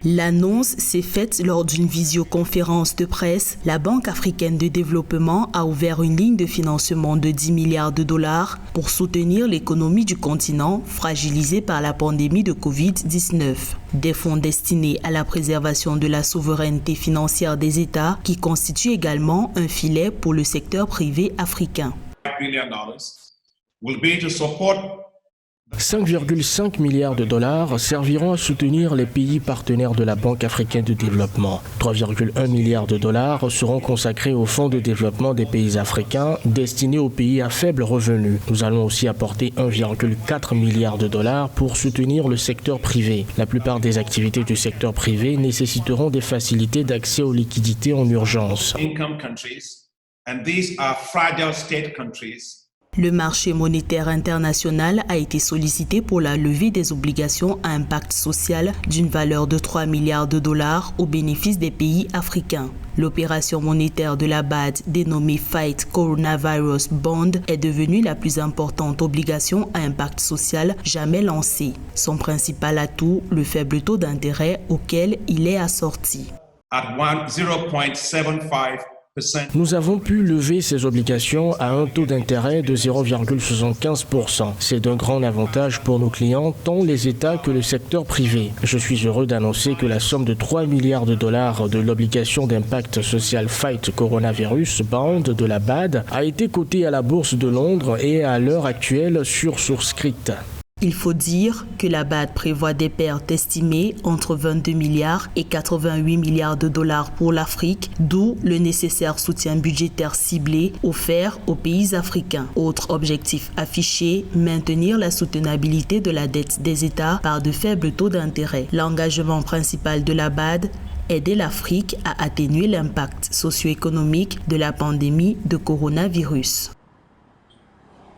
L'annonce s'est faite lors d'une visioconférence de presse. La Banque africaine de développement a ouvert une ligne de financement de 10 milliards de dollars pour soutenir l'économie du continent fragilisée par la pandémie de Covid-19. Des fonds destinés à la préservation de la souveraineté financière des États qui constituent également un filet pour le secteur privé africain. 5,5 milliards de dollars serviront à soutenir les pays partenaires de la Banque africaine de développement. 3,1 milliards de dollars seront consacrés au Fonds de développement des pays africains destinés aux pays à faible revenu. Nous allons aussi apporter 1,4 milliard de dollars pour soutenir le secteur privé. La plupart des activités du secteur privé nécessiteront des facilités d'accès aux liquidités en urgence. Le marché monétaire international a été sollicité pour la levée des obligations à impact social d'une valeur de 3 milliards de dollars au bénéfice des pays africains. L'opération monétaire de la BAD, dénommée Fight Coronavirus Bond, est devenue la plus importante obligation à impact social jamais lancée. Son principal atout, le faible taux d'intérêt auquel il est assorti. Nous avons pu lever ces obligations à un taux d'intérêt de 0,75%. C'est d'un grand avantage pour nos clients, tant les États que le secteur privé. Je suis heureux d'annoncer que la somme de 3 milliards de dollars de l'obligation d'impact social Fight Coronavirus Bond de la BAD a été cotée à la Bourse de Londres et est à l'heure actuelle sursouscrite. Il faut dire que la BAD prévoit des pertes estimées entre 22 milliards et 88 milliards de dollars pour l'Afrique, d'où le nécessaire soutien budgétaire ciblé offert aux pays africains. Autre objectif affiché, maintenir la soutenabilité de la dette des États par de faibles taux d'intérêt. L'engagement principal de la BAD, aider l'Afrique à atténuer l'impact socio-économique de la pandémie de coronavirus.